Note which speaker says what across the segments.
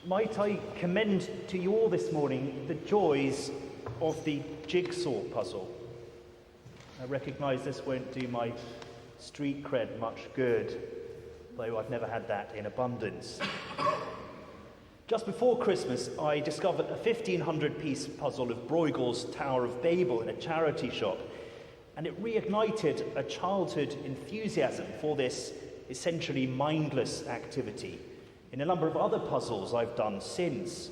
Speaker 1: Might I commend to you all this morning the joys of the jigsaw puzzle? I recognise this won't do my street cred much good, though I've never had that in abundance. Just before Christmas, I discovered a 1,500-piece puzzle of Bruegel's Tower of Babel in a charity shop, and it reignited a childhood enthusiasm for this essentially mindless activity in a number of other puzzles I've done since.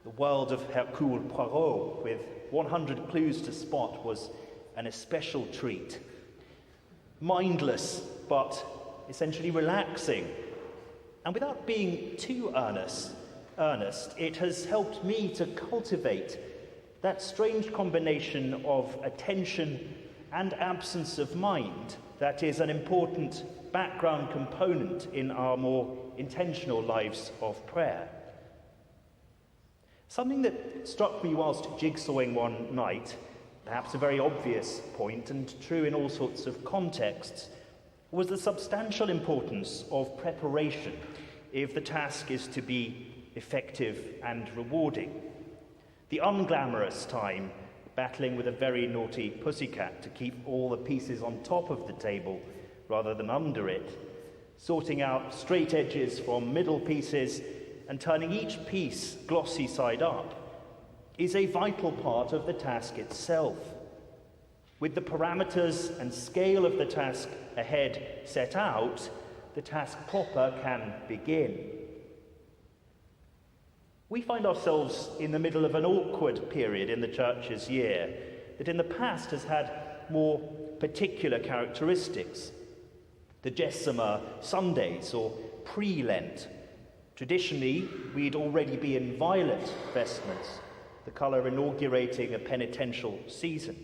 Speaker 1: The world of Hercule Poirot, with 100 clues to spot, was an especial treat. Mindless, but essentially relaxing. And without being too earnest, it has helped me to cultivate that strange combination of attention and absence of mind that is an important background component in our more intentional lives of prayer. Something that struck me whilst jigsawing one night, perhaps a very obvious point and true in all sorts of contexts, was the substantial importance of preparation if the task is to be effective and rewarding. The unglamorous time battling with a very naughty pussycat to keep all the pieces on top of the table rather than under it, sorting out straight edges from middle pieces and turning each piece glossy side up, is a vital part of the task itself. With the parameters and scale of the task ahead set out, the task proper can begin. We find ourselves in the middle of an awkward period in the Church's year that in the past has had more particular characteristics. The Gessamer Sundays, or pre-Lent. Traditionally, we'd already be in violet vestments, the colour inaugurating a penitential season.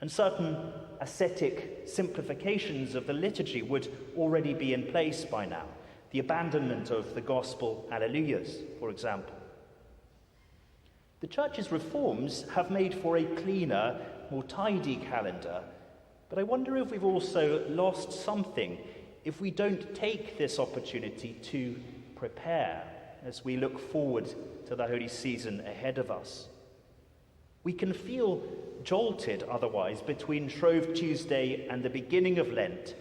Speaker 1: And certain ascetic simplifications of the liturgy would already be in place by now. The abandonment of the Gospel Alleluias, for example. The Church's reforms have made for a cleaner, more tidy calendar, but I wonder if we've also lost something if we don't take this opportunity to prepare as we look forward to the holy season ahead of us. We can feel jolted otherwise between Shrove Tuesday and the beginning of Lent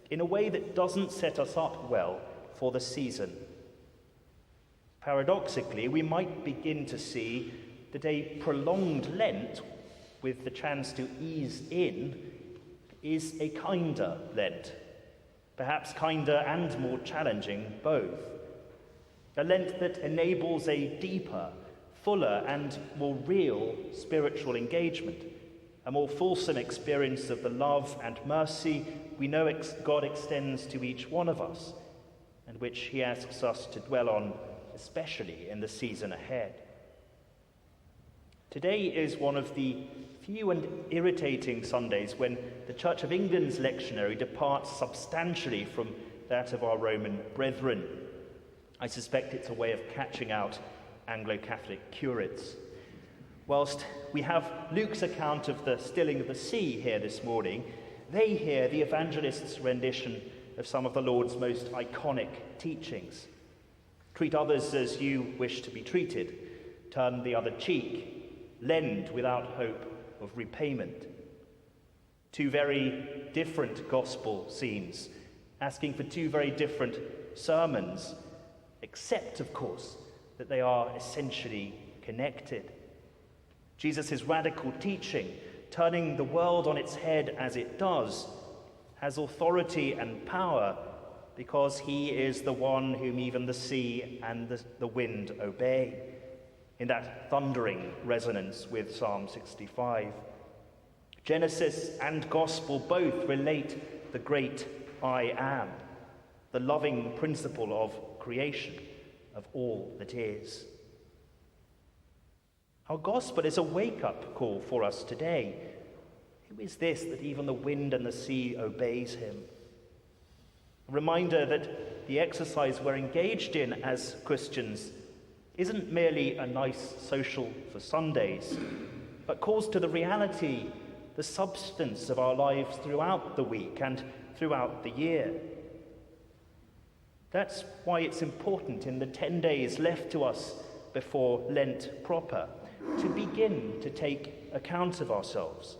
Speaker 1: in a way that doesn't set us up well for the season. Paradoxically, we might begin to see that a prolonged Lent, with the chance to ease in, is a kinder Lent, perhaps kinder and more challenging both. A Lent that enables a deeper, fuller and more real spiritual engagement, a more fulsome experience of the love and mercy we know God extends to each one of us, and which he asks us to dwell on, especially in the season ahead. Today is one of the few and irritating Sundays when the Church of England's lectionary departs substantially from that of our Roman brethren. I suspect it's a way of catching out Anglo-Catholic curates. Whilst we have Luke's account of the stilling of the sea here this morning, they hear the evangelist's rendition of some of the Lord's most iconic teachings. Treat others as you wish to be treated. Turn the other cheek. Lend without hope of repayment. Two very different gospel scenes, asking for two very different sermons, except, of course, that they are essentially connected. Jesus' radical teaching, turning the world on its head as it does, has authority and power because he is the one whom even the sea and the wind obey, in that thundering resonance with Psalm 65. Genesis and Gospel both relate the great I am, the loving principle of creation, of all that is. Our Gospel is a wake-up call for us today. Who is this that even the wind and the sea obeys him? A reminder that the exercise we're engaged in as Christians isn't merely a nice social for Sundays, but calls to the reality, the substance of our lives throughout the week and throughout the year. That's why it's important in the 10 days left to us before Lent proper to begin to take account of ourselves,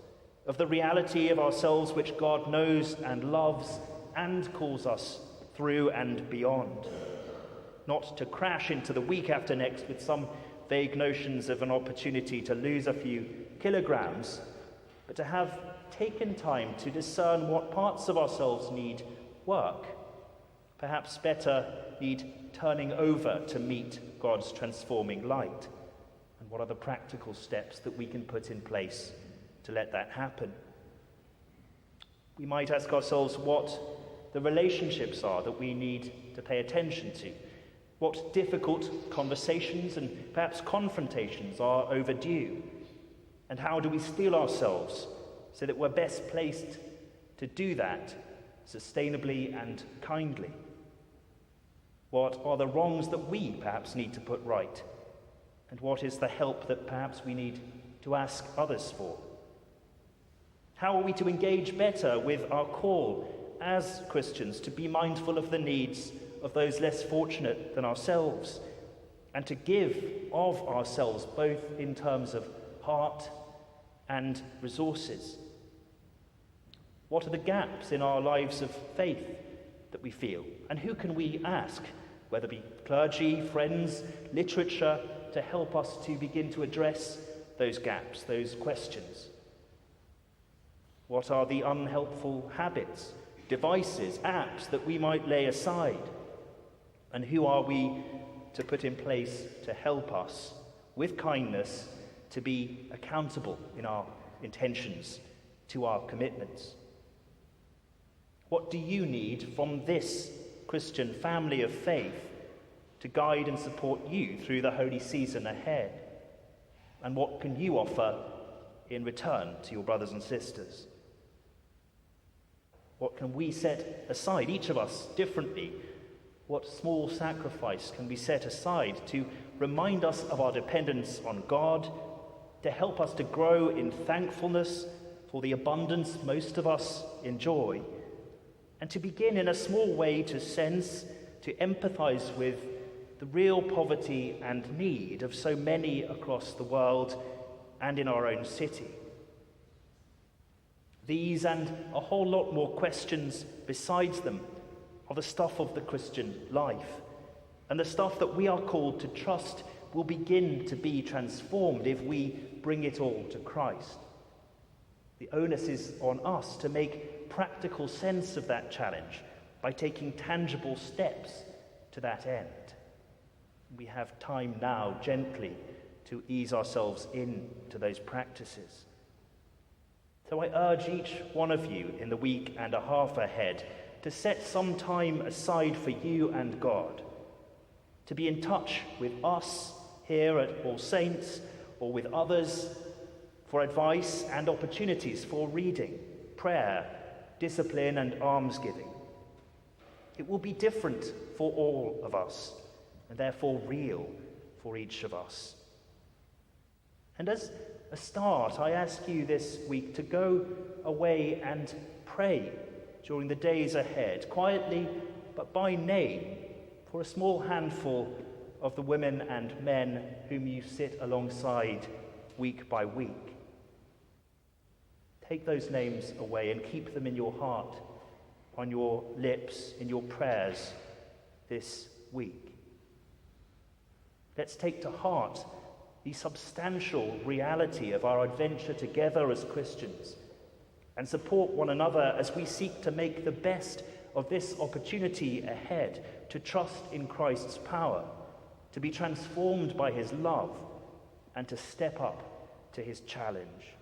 Speaker 1: of the reality of ourselves which God knows and loves and calls us through and beyond. Not to crash into the week after next with some vague notions of an opportunity to lose a few kilograms, but to have taken time to discern what parts of ourselves need work, perhaps better, need turning over to meet God's transforming light, and what are the practical steps that we can put in place to let that happen. We might ask ourselves what the relationships are that we need to pay attention to, what difficult conversations and perhaps confrontations are overdue, and how do we steel ourselves so that we're best placed to do that sustainably and kindly? What are the wrongs that we perhaps need to put right? And what is the help that perhaps we need to ask others for? How are we to engage better with our call as Christians to be mindful of the needs of those less fortunate than ourselves, and to give of ourselves both in terms of heart and resources? What are the gaps in our lives of faith that we feel? And who can we ask, whether it be clergy, friends, literature, to help us to begin to address those gaps, those questions? What are the unhelpful habits, devices, apps that we might lay aside? And who are we to put in place to help us, with kindness, to be accountable in our intentions, to our commitments? What do you need from this Christian family of faith to guide and support you through the holy season ahead? And what can you offer in return to your brothers and sisters? What can we set aside, each of us differently? What small sacrifice can we set aside to remind us of our dependence on God, to help us to grow in thankfulness for the abundance most of us enjoy, and to begin in a small way to sense, to empathize with the real poverty and need of so many across the world and in our own city? These and a whole lot more questions besides them are the stuff of the Christian life, and the stuff that we are called to trust will begin to be transformed if we bring it all to Christ. The onus is on us to make practical sense of that challenge by taking tangible steps to that end. We have time now gently to ease ourselves into those practices. So I urge each one of you in the week and a half ahead to set some time aside for you and God, to be in touch with us here at All Saints or with others for advice and opportunities for reading, prayer, discipline and almsgiving. It will be different for all of us, and therefore real for each of us. And as a start, I ask you this week to go away and pray during the days ahead, quietly but by name, for a small handful of the women and men whom you sit alongside week by week. Take those names away and keep them in your heart, on your lips, in your prayers this week. Let's take to heart the substantial reality of our adventure together as Christians and support one another as we seek to make the best of this opportunity ahead, to trust in Christ's power, to be transformed by his love, and to step up to his challenge.